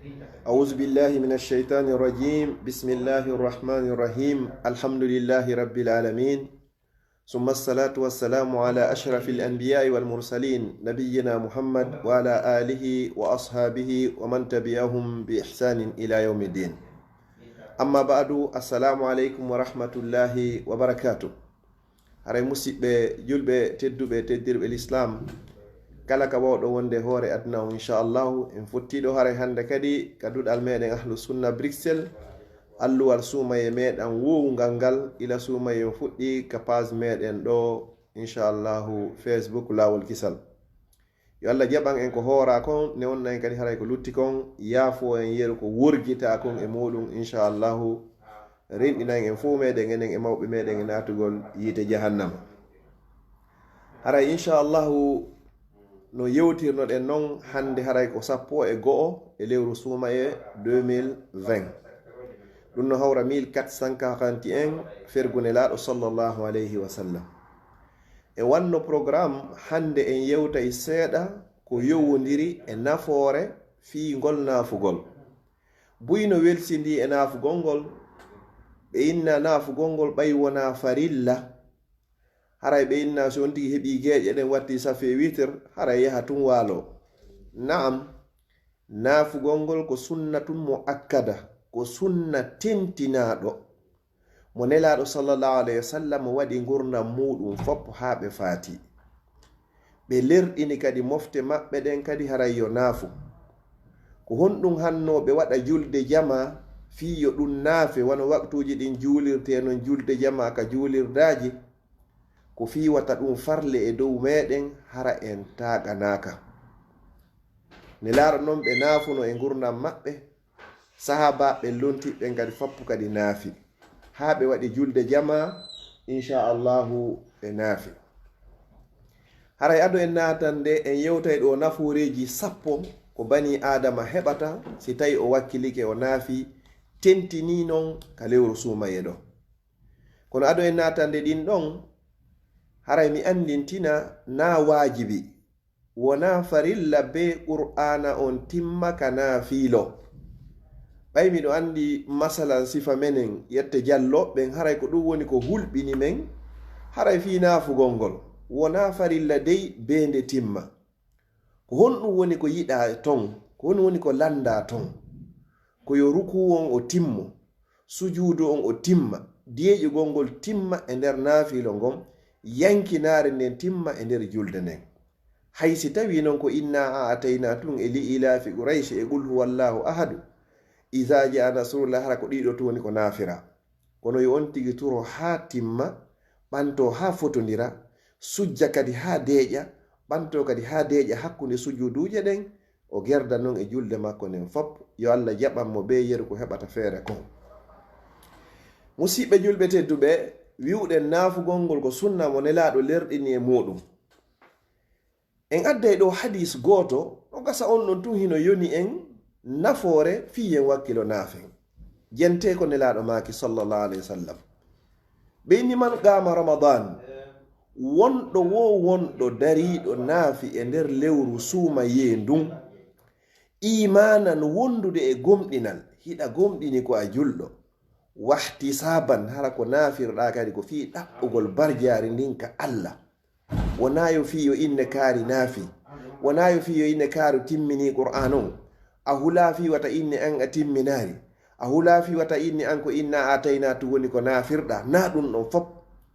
أعوذ بالله من الشيطان الرجيم بسم الله الرحمن الرحيم الحمد لله رب العالمين ثم الصلاة والسلام على أشرف الأنبياء والمرسلين نبينا محمد وعلى آله وأصحابه ومن تبعهم بإحسان إلى يوم الدين أما بعد السلام عليكم ورحمة الله وبركاته هاي مسيبة جلبة تدرب الإسلام kala ka wawɗo wonde hoore aduna o inchallahu en fottiɗo hare hande kadi kaduɗal meɗen ahlu sunna Bruxelles alluwal sumaye meɗen wowgal ngal ila sumaye o fuɗɗi ka page meɗen ɗo inchallahu Facebook lawol kisal yo Allah jaɓan en ko hoora kon ne wonna en kadi haray ko lutti kon yaafo en yeru ko wurgita kon e muɗum inchallahu renɗinan en fo meɗen enen e mawɓe meɗen e natugol yiite jahannama haray inchallahu no yewtirnoɗen noon hande haray ko 11 e lewru sumaye 2020 ɗum no hawra 1441 fergune laaɗo sallllahu alayhi wa sallam e wanno programme hande en yewtay seeɗa ko yowodiri e nafoore fiigol naafugol buyno welsidi e naafugol ngol ɓe inna naafugol ngol ɓay wona farilla haray ɓe inna so on tigi heɓi geeƴe ɗen watti safe witre haray yaha tun waalo naam naafugol ngol ko sunnatun mo akkada ko sunna tentinaɗo mo nelaɗo sallallahu alayhi wa sallam waɗi gurdam muɗum fop ha ɓe faati ɓe lerɗini kadi mofte maɓɓe ɗen kadi haray yo naafu ko honɗum hannoɓe waɗa julde jama fiyo ɗum naafe wano waktuji ɗin juulirte non julde jama ka juulirdaji ko fiwata ɗum farle e dow meɗen hara en taganaka ne laara noon ɓe naafuno e gurdam maɓɓe sahabaɓe lontiɓe ngadi fappu kadi naafi ha ɓe waɗi julde jama inchallahu ɓe naafi haray ado en natan nde en yewtay ɗo nafureji 10 ko bani adama heɓata si tawi o wakkilike o naafi tentini noon ka lewru sumaye ɗo kono ado en natan nde ɗin ɗon haray mi andintina na wajibi wona farilla be qur'ana on timma kana fiilo ɓay miɗo andi masalan sifa menen yette jallo ɓen haray ko ɗum woni ko hulɓini men haray fi naafugol ngol wona farilla dey be nde timma ko honɗum woni ko yiɗa ton ko honɗum woni ko landa ton ko yo ruku on o timmo sujudu on o timma diyeƴugol ngol timma e nder naafilo ngon yankinare nden timma e nder julde nden haysi tawi non ko inna a atayna tun e liilafi quraish e qul huwallahu ahadu iza jaa nasrullah hara ko ɗiɗo to woni ko naafira kono yo on tigi turo ha timma ɓanto ha fotodira sujja kadi ha deeƴa ɓanto kadi ha deeƴa hakkunde sujuduje ɗen o gerda non e julde makko nden fop yo Allah jaɓanmo be yeru ko heɓata feere kon musidɓe julɓe tedduɓe wiwɗen naafugol ngol ko sunna mo nelaɗo lerɗini e muɗum en adday ɗo hadis goto o gasa on ɗon tun hino yoni en nafoore fiyen wakkilo naafen jente ko nelaɗo maki sallallahu alayhi wa sallam ɓe inni man qama ramadan wonɗo wo wonɗo dariɗo naafi e nder lewru suuma yendum imanan wondude e gomɗinal hiɗa gomɗini ko a julɗo wahti saban hara ko naafirɗa kadi ko fi ɗaɓɓugol barjari ndin ka Allah wona yo fi yo inne kaari naafi wona yo fi yo inne kaaru timmini qur'an on a hula fi wata inne an a timminari a hula fi wata inne an ko inna atayna tu woni ko naafirɗa na ɗum ɗon fop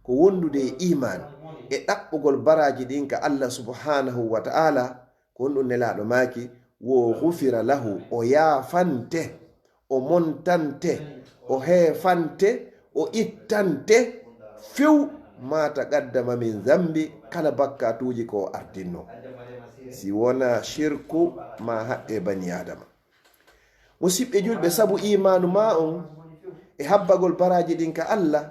ko wondude e iman e ɗaɓɓugol baraji ɗin ka Allah subhanahu wa ta'ala ko honɗum nelaɗo maki wo gufira lahu o yaafante o montante o heefante o ittante few mata qaddama min zambi kala bakkatuji ko ardinno si wona shirku ma haɓɓe bani adama musidɓe julɓe sabu imanu ma on e habbagol baraji ɗin ka Allah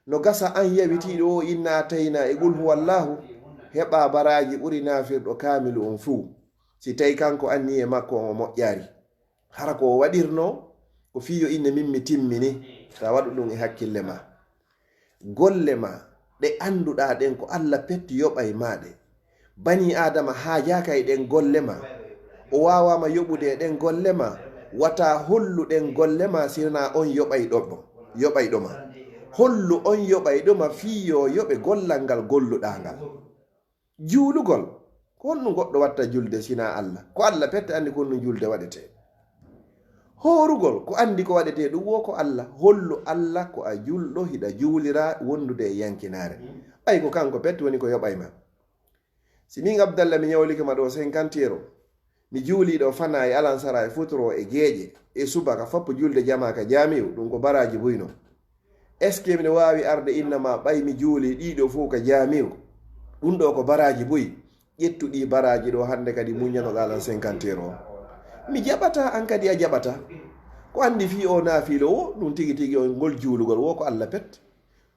no gasa an yawitiɗo o inna atayna e qul huwallahu heɓa baraji ɓuri nafirɗo kamilu on fuu si tawi kanko anni e makko o moƴƴari hara ko waɗirno ko fiyo inne min mi timmini ta waɗu ɗum e hakkille ma golle ma ɗe anduɗa ɗen ko Allah petti yoɓay maɗe bani adama haajaka e ɗen golle ma o wawama yoɓude e ɗen golle ma wata holluɗen golle ma sirna on yoɓayɗo ma hollu on yoɓayɗo ma fiyo yoɓe gollal ngal golluɗa ngal. Juulugol ko honɗum goɗɗo watta julde sina Allah, ko Allah pette andi ko honɗum julde waɗete. Horugol ko andi ko waɗete ɗum wo ko Allah, hollu Allah ko a julɗo hiɗa juulira wondude e yankinare. Ɓay ko kanko pette woni ko yoɓayma. Si min Abdallah mi ñawlike ma ɗo 50 euro mi juuliɗo fana e alansara e futuro e geeƴe e subaka foppo julde jamaka jamiu ɗum ko baraji buyno. Est ce que mine wawi arde innama ɓay mi juuli ɗiɗo fof ka jamiu ɗum ɗo ko baraji buyi ƴettuɗi baraji ɗo hande kadi muñano galan 50 euro mi jaɓata an kadi a jaɓata ko andi fi o naafilo wo ɗum tigi tigi o ngol juulugol wo ko Allah pet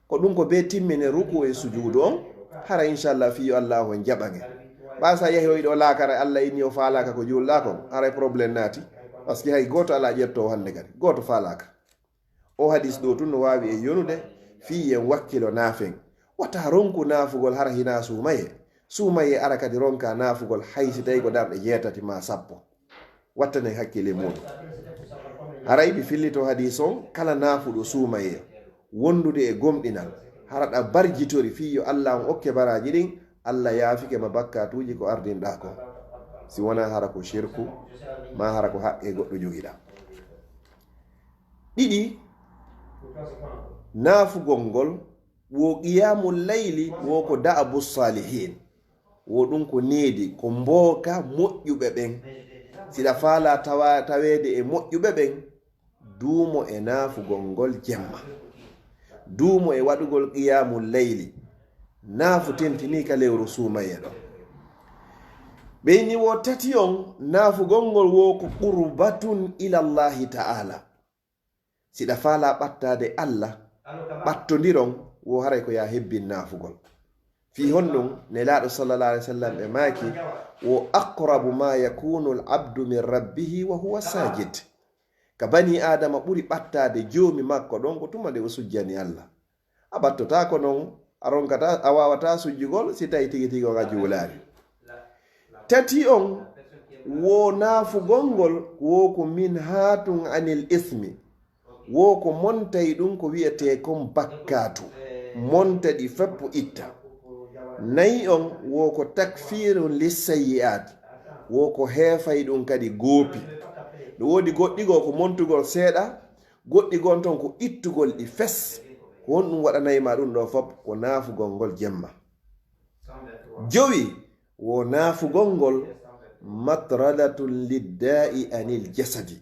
ko ɗum ko be timmine ruku e sujudu on hara inchallah fiyo Allah on jaɓange ɓasa yahi oyiɗo lakara Allah inni o falaka ko juulɗa kon haray probléme naati par ce que hay goto ala ƴetto hande kadi goto falaka. O hadis ɗo tun no wawi e yonude fiyen wakkilo naafen wata ronku naafugol hara hina sumaye ara kadi ronka naafugol haysi tawi ko darɗe 7 ma 10 wattane hakkille muɗum. haray ɓe fillito hadis on kala naafuɗo sumaye wondude e gomɗinal haraɗa barjitori fiyo Allah on okke baraji ɗin Allah yaafike ma bakkatuji ko ardinɗa ko si wona hara ko shirku ma hara ko haqqe goɗɗo jogiɗa. ɗiɗi naafugol ngol wo qiyamul layli wo ko da'abu salihin wo ɗum ko needi ko mbooka moƴƴuɓe ɓen siɗa faala tawede e moƴƴuɓe ɓen duumo e naafugol ngol jemma duumo e waɗugol qiyamul layli naafu tentini ka lewru sumaye ɗo ɓeyni wo tati on naafugol ngol wo ko qurbatun ila llahi ta'ala siɗa faala ɓattade Allah ɓattodiron wo haray ko ya hebbin naafugol fi honɗum nelaɗo sallallah alih w sallam ɓe maaki wo aqrabu ma yakunu l abdu min rabbihi wa huwa sajid ka bani adama ɓuri ɓattade joomi makko ɗon ko tuma nde o sujjani Allah a ɓattotako noon a ronkata a wawata sujjugol si tawi tigi tigi on a juulari. Tati on wo naafugol ngol wo ko min hatun anil ismi wo ko montay ɗum ko wiyete kon bakkatu montaɗi feppo itta. Nayi on wo ko takfirun lissayi'at wo ko heefay ɗum kadi goopi ɗo woodi goɗɗigo ko montugol seeɗa goɗɗi gon ton ko ittugol ɗi fes ko won ɗum waɗanayma ɗum ɗo fop ko naafugol ngol jemma. Jowi wo naafugol ngol matradatun lidda'i anil jasadi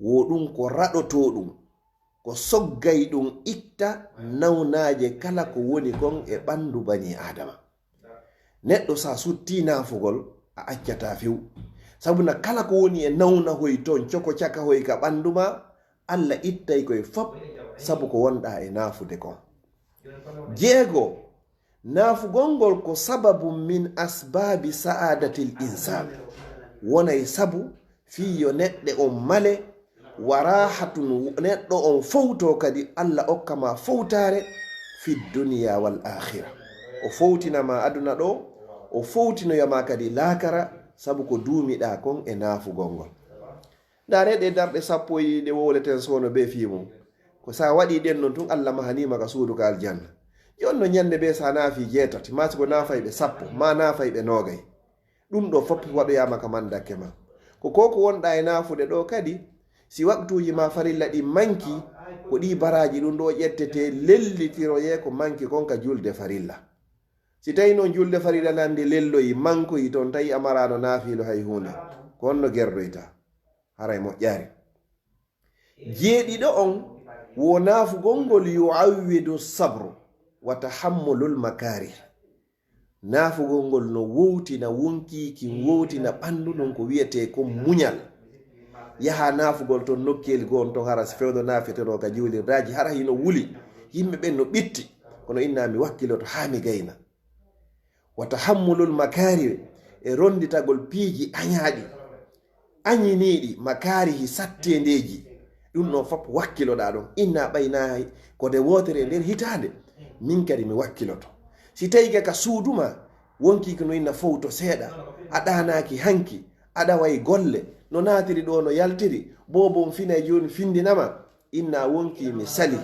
wo ɗum ko raɗoto ɗum ko soggay ɗum itta nawnaje kala ko woni kon e ɓandu bani adama. Neɗɗo sa sutti naafugol a accata few sabuna kala ko woni e nawna hoy ton coko caka hoy ka ɓandu ma Allah ittay koye fop sabu ko wonɗa e naafude kon. Jeego naafugol ngol ko sababu min asbabi sa'adatil insan wonay sabu fiyo neɗɗe on male warahatun neɗɗo on fowto kadi Allah okkama fowtare fi duniya wal akhira o fowtinama aduna ɗo o fowtinoyama kadi laakara sabu ko duumiɗa kon e naafugol ngol. Ndare ɗe darɗe 10 ɗe wowleten sono be fimum ko sa waɗi ɗen non tun Allah mahanima ka suudu ka aljanna jonno ñande be sa naafi 7 masi ko naafay ɓe 10 ma naafay ɓe 20 ɗum ɗo fop waɗoyama ka mandakke ma ko wonɗa e naafude ɗo kadi si waktuji ma farilla ɗi manki ko ɗi baraji ɗum ɗo ƴettete lellitiroye ko manki kon ka julde farilla. Si tawi noon julde farilla nandi lelloyi mankoyi toon tawi amarano naafilo hay hunde ko honno gerdoyta haray moƴƴari. Jeeɗiɗo on wo naafugol ngol yu'awwidu sabru wa tahammulul makari naafugol ngol no wowtina wonkiki wowtina ɓandu ɗum ko wiyete ko muñal yaha naafugol ton nokkeli gon ton hara so fewdo naafeteno ka juulirdaji hara hino wuli yimɓe ɓen no ɓitti kono innami wakkiloto ha mi gayna. Wa tahammulul makari e ronditagol piiji añaaɗi añiniɗi makarihi sattendeji ɗum ɗon fop wakkiloɗa ɗon inna ɓayna ko de wotere nder hitande min kadi mi wakkiloto si tawi ka suuduma wonki ko no inna fowto seeɗa a ɗanaki hanki aɗa way golle no natiri ɗo no yaltiri bobo fina joni findinama inna wonki mi sali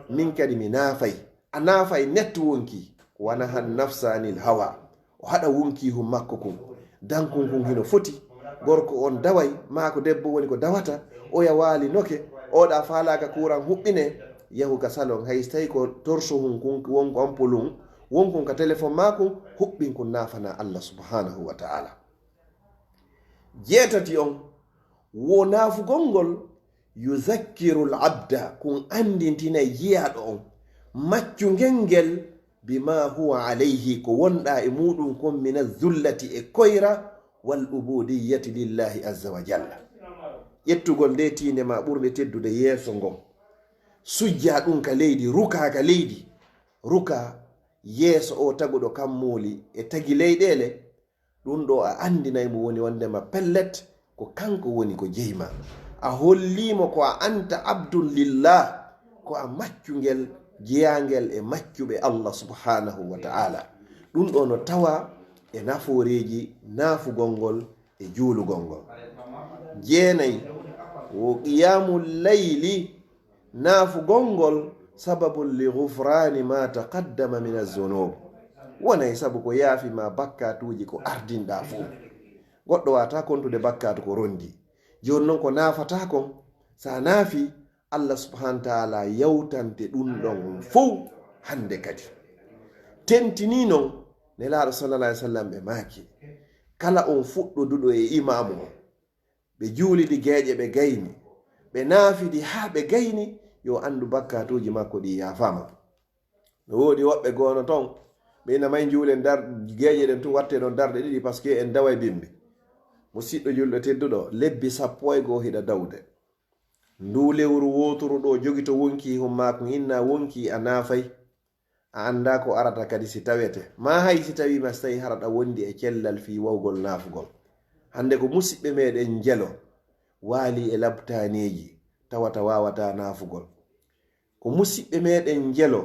min kadi mi naafay a naafay netto wonki wana han nafsa anil hawa o haɗa wonki hum makko kum dankun kun hino foti gorko on daway maako debbo woni ko dawata oya waali noke oɗa faalaka kuran huɓɓine yahuga salon hay tawi ko torso hun kun wonko ampolum wonkon ka téléphone maako huɓɓin kun naafana allah subhanahu wa ta'ala. jeetati on wo naafugol ngol yuzakkiru l abda kun andintina yiyaɗo on maccungel ngel bima huwa alayhi ko wonɗa e muɗum kon mina zullati e koyra wal ubudiyati lillahi azza wa jalla. ƴettugol nde tinde ma ɓurde teddude yeeso ngon sujja ɗum ka leydi ruka ka leydi ruka yeeso o taguɗo kammuli e tagi leyɗele ɗum ɗo a andinaymo woni wondema pellet ko kanko woni ko jeyma a hollimo ko a anta abdun lillah ko a maccungel jeyangel e maccuɓe allah subhanahu wa ta'ala. ɗum ɗo no tawa e naforeji naafugol ngol e juulugol ngol. jeenayi wo qiyamul layli naafugol ngol sababun li ghufrani ma taqaddama min az-zunub wonay sabu ko yaafima bakkatuji ko ardinɗa fuu. goɗɗo wata kontude bakkatu ko rondi joni noon ko naafata kon sa naafi allah subhanahu wa ta'ala yawtante ɗum ɗon fuu hande kadi tentini noon nelaɗo sallallahu alaihi wasallam ɓe maaki kala on fuɗɗoduɗo e imamu o ɓe juulidi geeƴe ɓe gayni ɓe naafidi ha ɓe gayni yo andu bakkatuji makko ɗi yaafama. no woodi woɓɓe gono ton ɓeyna may juule dar geeƴe ɗen tun watte ɗon darɗe ɗiɗi par ce que en dawa bimbi musidɗo julɗo tedduɗo lebbi 11 hiɗa dawde ndu lewru woturu ɗo jogi to wonki hum makko inna wonki a naafay a anda ko arata kadi si tawete ma hay si tawima so tawi haraɗa wondi e cellal fi wawgol naafugol. hande ko musidɓe meɗen jelo waali e labtaneji tawata wawata naafugol ko musidɓe meɗen jelo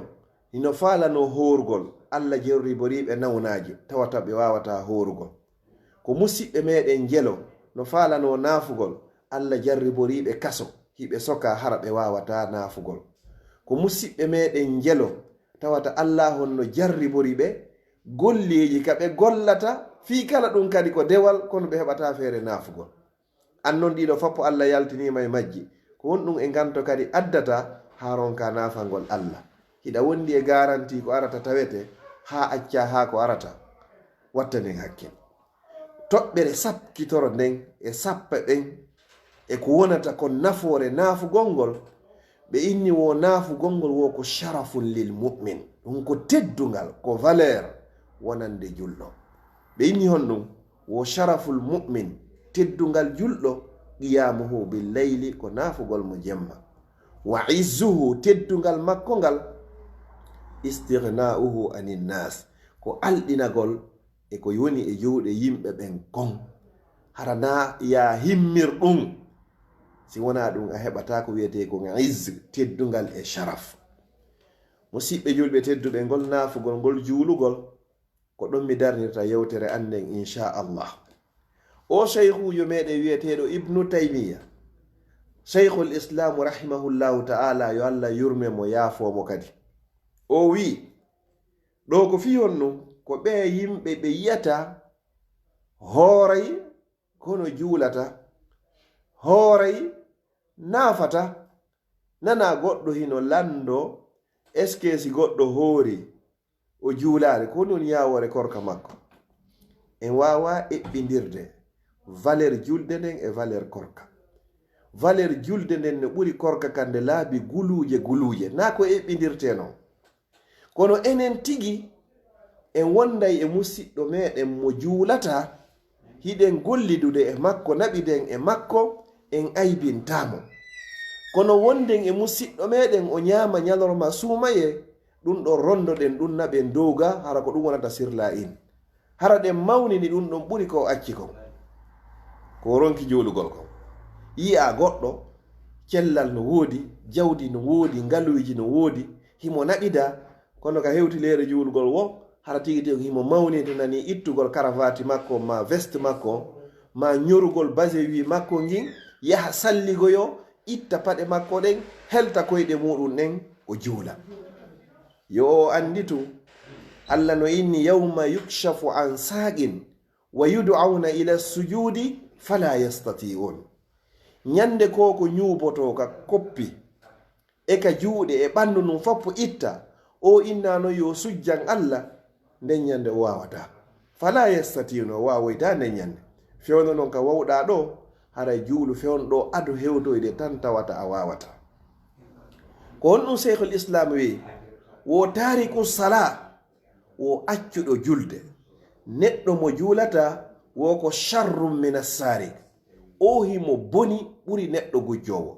hino faalano horgol allah jerriboriɓe nawnaji tawata ɓe wawata horugol ko musidɓe meɗen jelo no faalano naafugol allah jarriboriɓe kaso hiɓe soka hara ɓe wawata naafugol ko musidɓe meɗen jelo tawata allah honno jarribori ɓe golleji ka ɓe gollata fi kala ɗum kadi ko dewal kono ɓe heɓata feere naafugol. annon ɗiɗo foppo allah yaltinima e majji ko won ɗum e ganto kadi addata ha ronka naafangol allah hiɗa wondi e garanti ko arata tawete ha acca ha ko arata watta nden hakkil toɓɓere sappitoro nden e sappa ɓen e ko wonata ko nafoore naafugol ngol ɓe inni wo naafugol ngol wo ko sharafun lil mu'min ɗum ko teddungal ko valeur wonande julɗo. ɓe inni hon ɗum wo sharaful mu'min teddungal julɗo qiyamuhu bil layli ko naafugol mo jemma wa izzuhu teddungal makko ngal istighna'uhu anin nas ko alɗinagol e ko woni e juuɗe yimɓe ɓen kon harana ya himmir ɗum si wona ɗum a heɓata ko wiyete ko izz teddungal e sharaf. musidɓe julɓe tedduɓe ngol naafugol ngol juulugol ko ɗon mi darnirta yewtere anden inchallah. o cheikhujo meɗen wiyeteɗo ibnu taymiya cheikhul islamu rahimahullahu ta'ala yo allah yurme mo yaafomo kadi o wi ɗo ko fi hon ɗum ko ɓe yimɓe ɓe yiyata hooray kono juulata hooray naafata nana goɗɗo hino lando est ce que si goɗɗo hoori o juulare ko non yawore korka makko en wawa eɓɓidirde valeur julde nden e valeur korka. valeur julde nden no ɓuri korka kande laabi guluje na ko eɓɓidirte non kono enen tigi en wonday e musidɗo meɗen mo juulata hiɗen gollidude e makko naɓiden e makko en aybintamo kono wonden e musidɗo meɗen o ñaama ñalorma suumaye ɗum ɗon rondoɗen ɗum naɓen dowga hara ko ɗum wonata sirla in hara ɗen mawnini ɗum ɗon ɓuri ko acci kon ko ronki juulugol kon. yi'a goɗɗo cellal no woodi jawdi no woodi ngaluji no woodi himo naɓida kono ka hewtilere juulugol wo hara tigi tigi himo mawnide nani ittugol karavati makko ma veste makko ma ñorugol base wi makko ngin yaha salligoyo itta paɗe makko ɗen helta koyɗe muɗum ɗen o juula. Yo o anditu Allah no inni yawma yukshafu an saaqin wa yud'auna ila sujudi fala yastati'un. Nyande ko ñuuboto ka koppi e ka juuɗe e ɓandu num foppo itta o innano yo sujjan Allah, nden nyande o wawata. Fala yastati'un o wawoyta nden nyande. Fewno non ka wawɗa ɗo haray juulu fewnɗo adu hewtoyde tan tawata a wawata. Ko on ɗum Sheikhul Islam wi wo tariku sala wo accuɗo julde, neɗɗo mo juulata wo ko sharrum min assari, o himo boni ɓuri neɗɗo gujjowo.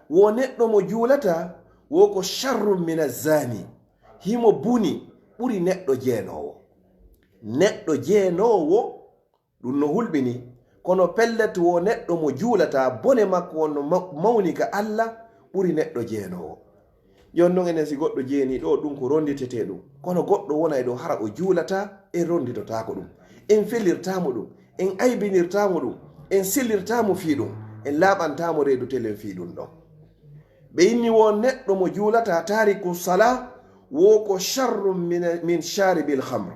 Wo neɗɗo mo juulata wo ko sharrum min azzani, himo buni ɓuri neɗɗo jeenowo. Neɗɗo jeenowo ɗum no hulɓini, kono pellet wo neɗɗo mo juulata bone makko wonno mawni ka Allah ɓuri neɗɗo jeenowo. Jon non enen si goɗɗo jeeni ɗo ɗum ko ronditete ɗum, kono goɗɗo wona e ɗo hara o juulata en ronditotako ɗum, en fellirtamo ɗum, en aybinirtamo ɗum, en sillirtamo fii ɗum, en laaɓantamo reedu telen fii ɗum ɗon. Ɓe inni wo neɗɗo mo juulata tariku sala wo ko sharrum min sharibil khamr,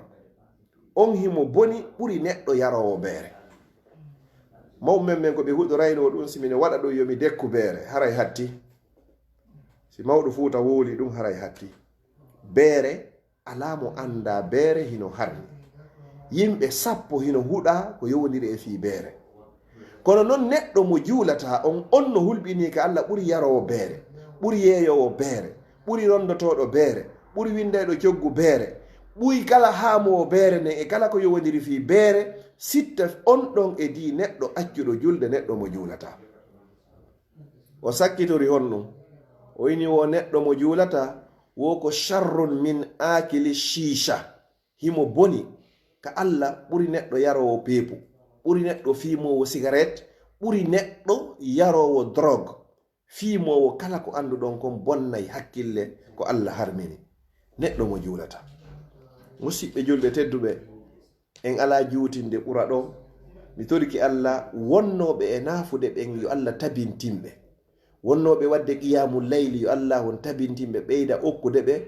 on himo boni ɓuri neɗɗo yarowo beere. Mawɓe men ko ɓe huɗorayno ɗum si mine waɗa ɗum yomi dekku beere haray hatti. Si mawɗo fuuta wooli ɗum haray hatti. Beere alamo anda beere hino harni, yimɓe 10 hino huɗa ko yowndiri e fii beere. Kono noon neɗɗo mo juulata on no hulɓini ka Allah ɓuri yarowo beere, ɓuri yeeyowo beere, ɓuri rondotoɗo beere, ɓuri windayɗo coggu beere, ɓuri kala haamowo beere nden e kala ko yowndiri fii beere. Sitta on ɗon e di neɗɗo accuɗo julde, neɗɗo mo juulata. O sakkitori hon ɗum o ini wo neɗɗo mo juulata wo ko sharrun min akili shisha, himo boni ka Allah ɓuri neɗɗo yarowo peepu, ɓuri neɗɗo fiimowo cigarette, ɓuri neɗɗo yarowo drogue, fiimowo kala ko anduɗon kon bonnay hakkille ko Allah harmini. Neɗɗo mo juulata. Musidɓe julɓe tedduɓe, en ala juutinde ɓura ɗo. Mi toriki Allah wonnoɓe e naafude ɓen yo Allah tabintimɓe, wonnoɓe wadde qiyamul layli yo Allah won tabintimɓe, ɓeyda okkude ɓe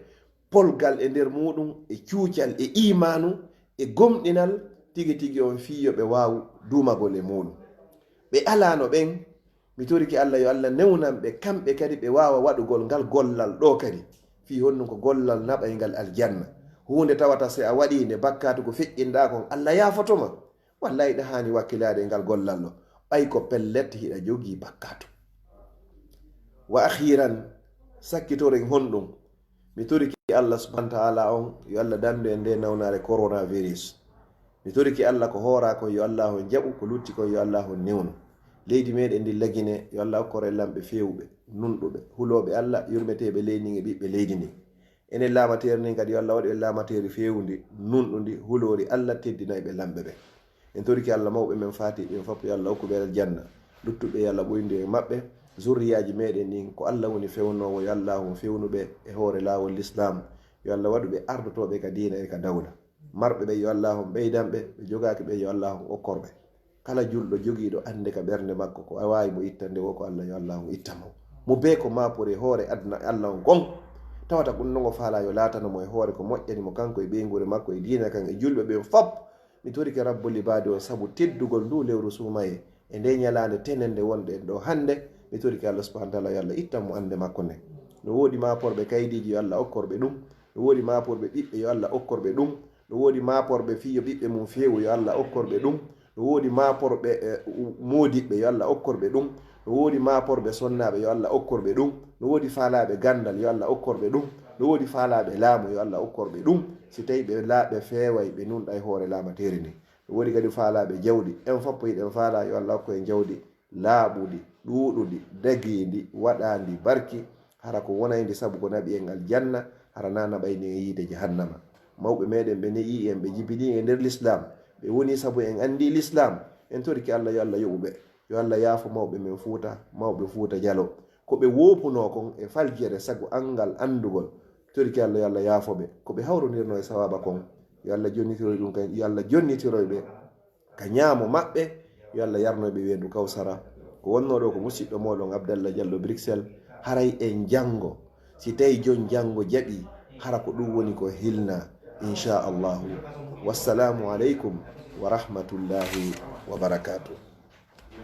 polgal e nder muɗum e cuucal e imanu e gomɗinal tigi tigi on fiyo ɓe wawu dumagol e muɗum. Ɓe alano ɓen, mi toriki Allah yo Allah newnanɓe kamɓe kadi ɓe wawa waɗugol ngal gollal ɗo kadi fi honnum ko gollal naɓaygal aljanna. Hunde tawata se a waɗinde bakkatu ko feƴƴinɗa kon Allah yafotoma, wallahi ɗa hani wakkilade ngal gollal ɗo, ɓay ko pellet hiɗa jogi bakkatu. Wa akhiran sakkitoren honɗum, mi toriki Allah subhanahu wa ta'ala on yo Allah dandu e nde nawnare coronavirus. Mi toriki Allah ko hoora kon yo Allah on jaɓu, ko lutti kon yo Allah on newnu. Leydi meɗen ndi lagine yo Allah hokkore lamɓe fewɓe, nunɗuɓe, huloɓe Allah, yurmeteɓe leydi ndi e ɓiɓɓe leydi ndi. Enen laamateri ndin kadi yo Allah waɗi ɓe laamateri fewndi, nunɗundi, hulori Allah teddinayi ɓe lamɓe ɓe. En toriki Allah mawɓe men faati ɓen fof yo Allah hokkuɓe aljanna, luttuɓe yo Allah ɓoyndi e maɓɓe, zurriyaji meɗen ɗin ko Allah woni fewnowo yo Allah on fewnuɓe e hoore laawol l'islam, yo Allah waɗuɓe ardotoɓe ka diina e ka dawla. Marɓe ɓe yo Allah on ɓeydanɓe, ɓe jogaki ɓe yo Allah on okkorɓe. Kala julɗo jogiiɗo ande ka ɓernde makko ko a wawi mo ittande wo ko Allah yo Allah on ittamo. Mo be ko mapore hoore aduna Allah on gon tawata ɗum nogo faala yo laatanomo e hoore ko moƴƴani mo kanko e ɓeygure makko e diina kan e julɓe ɓe fop. Mi torike rabbul ibadi o sabu teddugol ndu lewru sumaye e nde ñalande tenende wonde en ɗo hande. Mi torike Allah subhanahu wa ta'ala yo Allah ittanmo ande makko nde. No woodi maporɓe kaydiji yo Allah okkorɓe ɗum, no woodi maporɓe ɓiɓɓe yo Allah okkorɓe ɗum, no woodi maporɓe fiyo ɓiɓɓe mum fewu yo Allah okkorɓe ɗum, no woodi maporɓe modiɓɓe yo Allah okkorɓe ɗum, no woodi maporɓe sonnaɓe yo Allah okkorɓe ɗum, no woodi faalaɓe gandal yo Allah okkorɓe ɗum, no woodi faalaɓe laamu yo Allah okkorɓe ɗum, si tawi ɓe laaɓe feeway ɓe nunɗa e hoore laamateri ndi. No woodi kadi faalaɓe jawdi, en foppo yiɗen faala yo Allah hokku en jawdi laaɓuɗi, ɗuuɗuɗi, dagindi, waɗandi barki, hara ko wonayndi sabu ko naɓi en aljanna, hara nana ɓayni e yiide jahannama. Mawɓe meɗen ɓe ne'i en, ɓe jibini e nder l'islam, ɓe woni sabu en andi l'islam. En toriki Allah yo Allah yoɓuɓe, yo Allah yaafo mawɓe men Fuuta, mawɓe Fuuta Jalo, ko ɓe wopuno kon e faljere sagu angal andugol. Toriki Allah yo Allah yaafoɓe, ko ɓe hawrodirno e sawaba kon yo Allah jonnitiro ɗum kan, yo Allah jonnitiro ɓe ka ñaamo maɓɓe yo Allah yarnoɓe wendu kawsara ko wonno ɗo ko musidɗo moɗon Abdallah Diallo Bruxelles haray en jango si tawi jon jango jaɓi hara ko ɗum woni ko hilna inchallahu. Wassalamu aleykum wa rahmatullahi wa barakatuh.